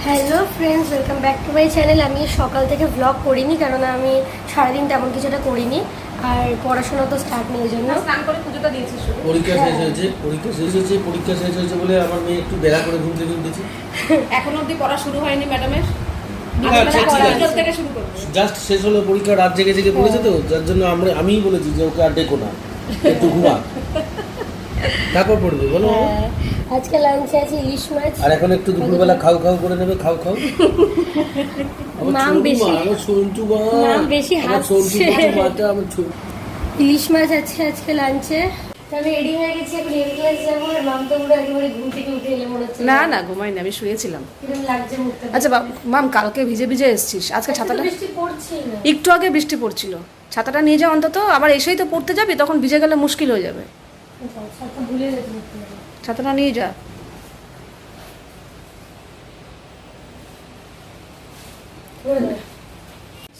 Hello friends, welcome back to my channel. আমি সকাল থেকে ব্লগ করিনি কারণ আমি সারাদিন তেমন কিছুটা করিনি, আর পড়াশোনা তো স্টার্ট নেই, ওই জন্য স্নান করে পুজোটা দিয়েছি। পরীক্ষা শেষ হয়েছে বলে আমার মেয়ে একটু বেলা করে ঘুম থেকে উঠেছে। এখনো অবধি পড়া শুরু হয়নি ম্যাডামের। জাস্ট শেষ হলো পরীক্ষা, রাত জেগে জেগে পড়েছে তো, যার জন্য আমিই বলেছি যে ওকে আর ডেকো না, একটু ঘুমা, তারপর পড়বে। বলো আজকে লাঞ্চে আছে ইলিশ মাছ, আর এখন একটু দুপুরবেলা খাও করে নেবে। খাও মাম বেশি হাসছে। ইলিশ মাছ আছে আজকে লাঞ্চে। তাহলে রেডি হয়ে গেছি, এখন এর ক্লাস যাবো। আর মাম তো পুরো একেবারে ঘুম থেকে উঠে এলে মনে হচ্ছে। না ঘুমাইনি, আমি শুয়েছিলাম। কিরকম লাগছে মুখটা? আচ্ছা মাম, কালকে ভিজে এসেছিস, আজকে ছাতাটা বৃষ্টি পড়ছে না। একটু আগে বৃষ্টি পড়ছিল, ছাতাটা নিয়ে যা অন্তত। আবার এসেই তো পড়তে যাবি, তখন ভিজে গেলে মুশকিল হয়ে যাবে। ছাতা ভুলে গেছি, ছাতাটা নিয়ে যা।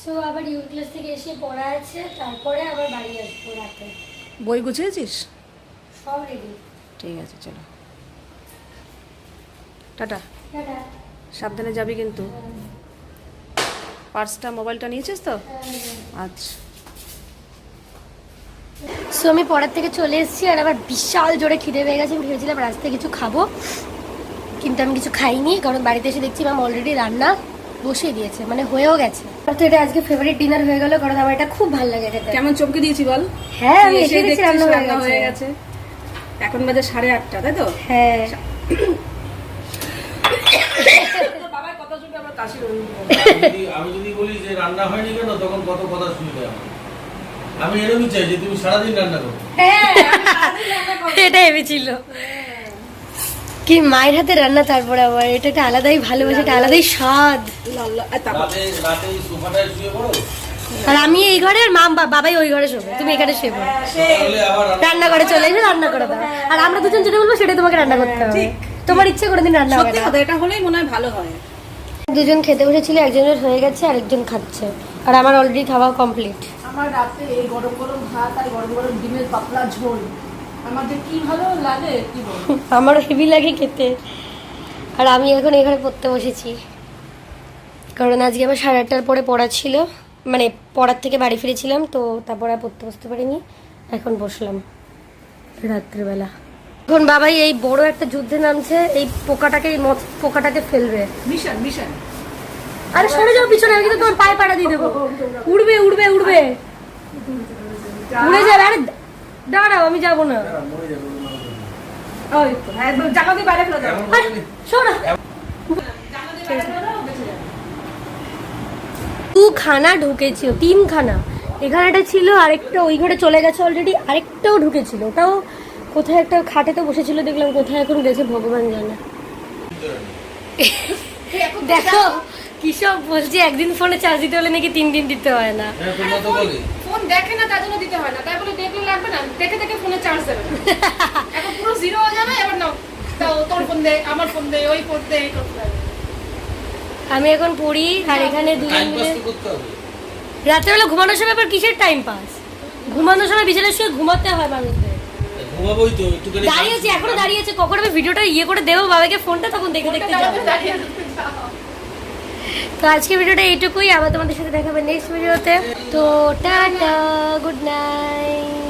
সো আবার ইউ ক্লাস থেকে এসে পড়া আছে, তারপরে আবার বাড়ি আসবো রাতে। বই গুছিয়েছিস? সব রেডি। ঠিক আছে, চলো টাটা। টাটা। সাবধানে যাবি কিন্তু। পার্সটা, মোবাইলটা নিয়েছিস তো? আচ্ছা। সো আমি পড়ার থেকে চলে এসেছি, আর আবার বিশাল জোরে খিদে পেয়ে গেছে। আমি ভেবেছিলাম রাস্তায় কিছু খাবো, কিন্তু আমি কিছু খাইনি, কারণ বাড়িতে এসে দেখছি ম্যাম অলরেডি রান্না বসিয়ে দিয়েছে, মানে হয়েও গেছে। তো এটা আজকে ফেভারিট ডিনার হয়ে গেল, কারণ আমার এটা খুব ভালো লাগে। এটা কেমন চমকে দিয়েছি বল? হ্যাঁ, আমি এসে দেখছি রান্না হয়ে গেছে। এখন বাজে 8:30, তাই তো? হ্যাঁ। আমি যদি বলি যে রান্না হয়নি কেন, তখন কত কথা শুনবে। আমি এরকমই চাই যে তুমি সারাদিন রান্না করো। এটা ভেবেছিল কি মায়ের হাতে রান্না, তারপরে আবার এটা একটা আলাদাই ভালোবাসা, একটা আলাদাই স্বাদ। রাতে সোফাটায় শুয়ে পড়ো, আর আমি এই ঘরে, আর মা বাবাই ওই ঘরে শোবে, তুমি এখানে শুয়ে পড়ো। রান্না করে চলে এসে রান্না করে দাও, আর আমরা দুজন যেটা বলবো সেটাই তোমাকে রান্না করতে হবে। তোমার ইচ্ছে করে দিন রান্না হবে না। এটা হলেই মনে হয় ভালো হয়। দুজন খেতে বসেছিল, একজনের হয়ে গেছে, আরেকজন খাচ্ছে, আর আমার অলরেডি খাওয়া কমপ্লিট। আমার রাতে এই গরম গরম ভাত আর গরম গরম ডিমের পাতলা ঝোল আমার যে কি ভালো লাগে, কি বলবো। আমারও হেভি লাগে খেতে। আর আমি এখন এখানে পড়তে বসেছি, কারণ আজকে আমার 8:30টার পরে পড়া ছিল, মানে পড়ার থেকে বাড়ি ফিরেছিলাম, তো তারপর আর পড়তে বসতে পারিনি। এখন বসলাম রাত্রিবেলা। এখন বাবাই এই বড় একটা যুদ্ধে নামছে, এই পোকাটাকে ফেলবে। মিশন আরে সরে যাও পিছনে, আমি কিন্তু তোমার পায়ে পাড়া দিয়ে দেবো। উড়বে উড়ে যাবে। আরে দাঁড়াও, আমি যাবো না। ওই তো একদম জামা দিয়ে বাইরে ফেলে দাও। শোনো, খানা ঢুকেছিল, 3 খানা। এখানে একটা ছিল, আরেকটা ওই ঘরে চলে গেছে অলরেডি, আরেকটাও ঢুকেছিল। ওটাও কোথায় একটা খাটে তো বসেছিল, দেখলাম কোথায় এখন গেছে ভগবান জানে। দেখো কিসব বলছি, একদিন ফোনে চার্জ দিতে হলে নাকি 3 দিন দিতে হয় না। ফোন দেখে না তার জন্য দিতে হয় না, তাই বলে দেখলে লাগবে না, দেখে ফোনে চার্জ দেবে না। এখন পুরো জিরো হয়ে যাবে। এবার নাও, তাও তোর ফোন দে, আমার ফোন দে, ওই ফোন দে, এই করতে হবে। আমি এখন পড়ি, আর এখানে দুজন মিলে রাত্রেবেলা ঘুমানোর সময় আবার কিসের টাইম পাস? ঘুমানোর সময় বিছানায় শুয়ে ঘুমাতে হয় মানুষদের। ঘুমাবোই তো, একটুখানি দাঁড়িয়েছি, এখনো দাঁড়িয়েছে। কখন আমি ভিডিওটা করে দেবো বাবাকে ফোনটা, তখন দেখতে যাবো। তো আজকে ভিডিওটা এইটুকুই, আবার তোমাদের সাথে দেখাবে নেক্সট ভিডিওতে। তো টাটা, গুড নাইট।